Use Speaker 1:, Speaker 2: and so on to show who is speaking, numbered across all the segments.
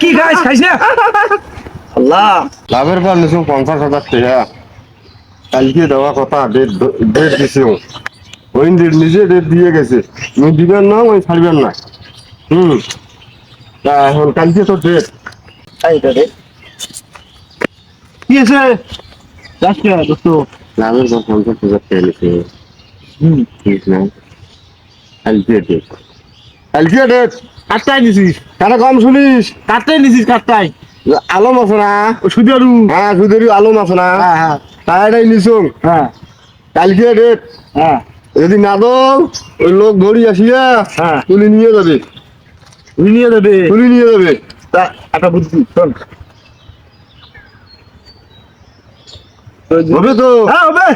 Speaker 1: কি খাইছ না আল্লাহ
Speaker 2: লাভের পর নিছো 50,000 টাকা কালকে দেওয়া কথা ডেট দিছে ওই নিজে ডেট দিয়ে গেছে তুমি দিবেন না ওই ছাড়বেন না তা এখন কালকে তো ডেট
Speaker 1: এইটা রে কি আছে যাচ্ছে দোস্ত
Speaker 2: লাভের পর 50,000 টাকা নিছে ঠিক না কালকে ডেট
Speaker 1: কাটটাই নিছিস
Speaker 2: কাটা কম শুনিস
Speaker 1: কাটটাই নিছিস কাটটাই
Speaker 2: আলম আছে না
Speaker 1: সুদেরু
Speaker 2: হ্যাঁ সুদেরি আলম আছে না
Speaker 1: হ্যাঁ হ্যাঁ
Speaker 2: তাইটাই নিছো
Speaker 1: হ্যাঁ
Speaker 2: কালকে ডেট
Speaker 1: হ্যাঁ
Speaker 2: যদি না দাও ওই লোক ধরি আসিয়া
Speaker 1: হ্যাঁ
Speaker 2: তুলি নিয়ে যাবে
Speaker 1: নিয়ে দেবে
Speaker 2: তুলি নিয়ে যাবে
Speaker 1: তা একটা বুদ্ধি শোন
Speaker 2: হবে তো
Speaker 1: হ্যাঁ হবে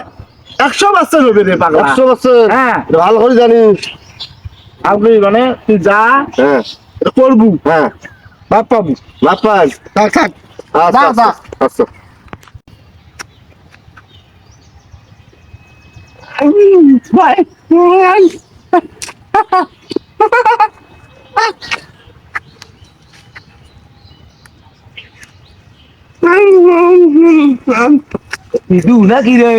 Speaker 1: 100% হবে রে পাগলা
Speaker 2: 100%।
Speaker 1: হ্যাঁ
Speaker 2: ভালো করে জানিস
Speaker 1: আপনি মানে তুই যা
Speaker 2: হ্যাঁ
Speaker 1: করবু
Speaker 2: হ্যাঁ
Speaker 1: বাপ পাবু
Speaker 2: বাপাস
Speaker 1: থাক থাক
Speaker 2: আচ্ছা
Speaker 1: যা, যা।
Speaker 2: আচ্ছা
Speaker 1: ভাই ইদু না কি রে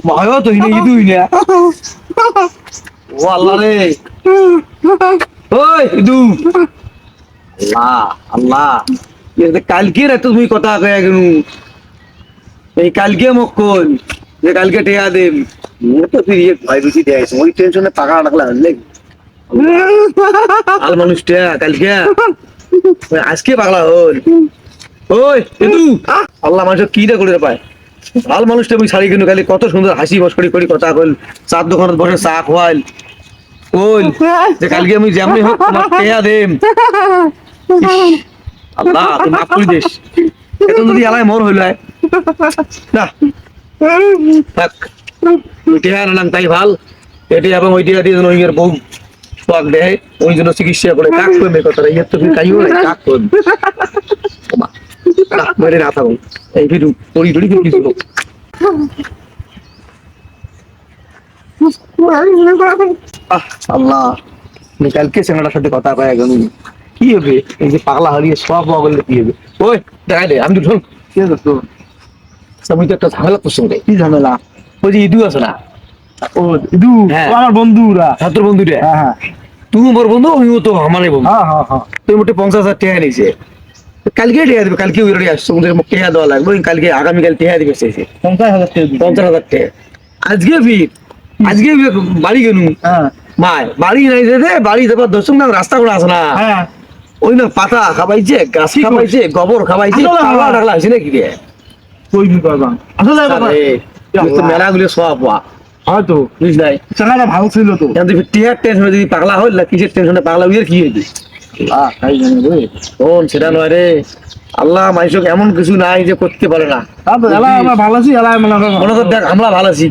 Speaker 1: ভয় তো ইদুই না ও আল্লাহ রে ওই ইদু আল্লাহ আল্লাহ কালকে রে তুমি কথা কয়ে গেল এই কালকে মক্কল যে কালকে টেয়া দেব মোর তো তুই ভয় বেশি দেয় ওই টেনশনে পাকা রাখলা হলে আল মানুষ টেয়া কালকে আজকে পাগলা হল ওই ইদু আল্লাহ মানুষ কি রে করে পায় ভাল মানুষটা ওই শাড়ি কিনু খালি কত সুন্দর হাসি মস্করি করি কথা কইল চার দোকানত বসে চা খোয়াইল ওই যে কালকে আমি যেমনি হোক তোমার টেয়া দেম আল্লাহ তুই মাফ করে দিস এখন যদি আলাই মোর হইল না থাক টেয়া আনলাম তাই ভাল এটি এবং ওই টেয়া দিয়ে ওই বউ শখ দেয় ওই জন্য চিকিৎসা করে কাক করবে কথাটা ইয়ে তো কাইও কাক করবে মেরে না থাকুন এই ভিডিও পড়ি টড়ি কিছু আল্লাহ কালকে ছেলেটার সাথে কথা কয়ে গেল কি হবে এই যে পাগলা হারিয়ে সব বললে কি হবে ওই দেখাই দে আমি তো শোন কি আছে তো আমি তো একটা ঝামেলা করছি রে কি ঝামেলা ওই যে ইদু আছে না ও ইদু আমার বন্ধুরা ছাত্র বন্ধুরা হ্যাঁ হ্যাঁ তুমি মোর বন্ধু আমিও তো আমারই বন্ধু হ্যাঁ হ্যাঁ হ্যাঁ তুই মোটে 50,000 টাকা নিয়েছে কালকে টিয়া দেবে কালকে ওই আসছে টিয়া দেওয়া লাগবে কালকে আগামীকাল টিয়া দিবে 50,000 টাকা আজকে ফির আজকে বাড়ি গেল মায় বাড়ি নাই দে বাড়ি দেবার দর্শক না রাস্তা করে আসে না ওই না পাতা খাবাইছে গাছ খাবাইছে গোবর খাবাইছে পালা ডাকলা হয়েছে নাকি রে কই নি বাবা আসলে মেলা গুলো সব হয়তো বুঝ নাই চালাটা ভালো ছিল তো কিন্তু টিয়ার টেনশনে যদি পাগলা হইল না কিসের টেনশনে পাগলা হইয়ার কি হইবে তাই জানি রে শোন সেটা নয় রে আল্লাহ মানুষকে এমন কিছু নাই যে করতে পারে না আমরা ভালো আছি মনে কর দেখ আমরা ভালো আছি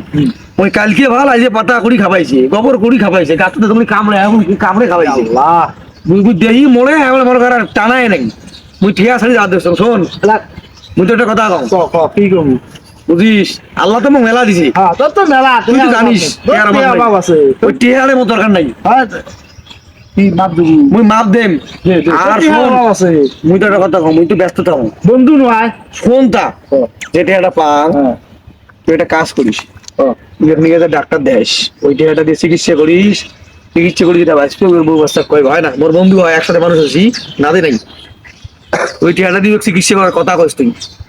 Speaker 1: ওই কালকে ভালো আজ পাতা কুড়ি খাবাইছে গোবর কুড়ি খাবাইছে গাছটা তুমি কামড়ে এখন কামড়ে খাবাইছে আল্লাহ মুই দেহি মরে এমন মনে কর টানায় নাকি মুই ঠিয়া ছাড়ি যা দেখছ শোন মুই তো একটা কথা কও কি কম বুঝিস আল্লাহ তো মোক মেলা দিছে তোর তো মেলা তুই তো জানিস ওই টিয়ারে মতো দরকার নাই মুই মাপ দেম আর মুই তো একটা কথা কম মুই তো ব্যস্ত থাকো বন্ধু নয় ফোনটা যেটা একটা পান তুই একটা কাজ করিস নিয়ে ডাক্তার দেশ ওই টিয়াটা দিয়ে চিকিৎসা করিস চিকিৎসা করি যেটা বাঁচবে ওর বউ বাচ্চা কয় হয় না মোর বন্ধু হয় একসাথে মানুষ আছি না দে নাই ওই টিয়াটা দিয়ে চিকিৎসা করার কথা কইস তুই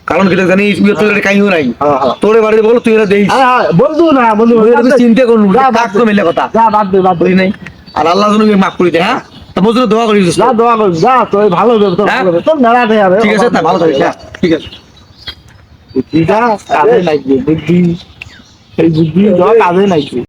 Speaker 1: কারণ কি জানিস তুই তো কাইও নাই তোরে বাড়িতে বল তুই এটা দেই বন্ধু না বন্ধু চিন্তা করলু কাক তো মিলে কথা যা বাদ দে নাই আর আল্লাহ যেন মাফ করে দে হ্যাঁ তা মোর জন্য দোয়া করিস যা দোয়া করিস যা তুই ভালো হবে তোর মেলা দে হবে ঠিক আছে তা ভালো থাকিস ঠিক আছে ঠিক আছে কাজে লাগবে বুদ্ধি এই বুদ্ধি কাজে লাগবে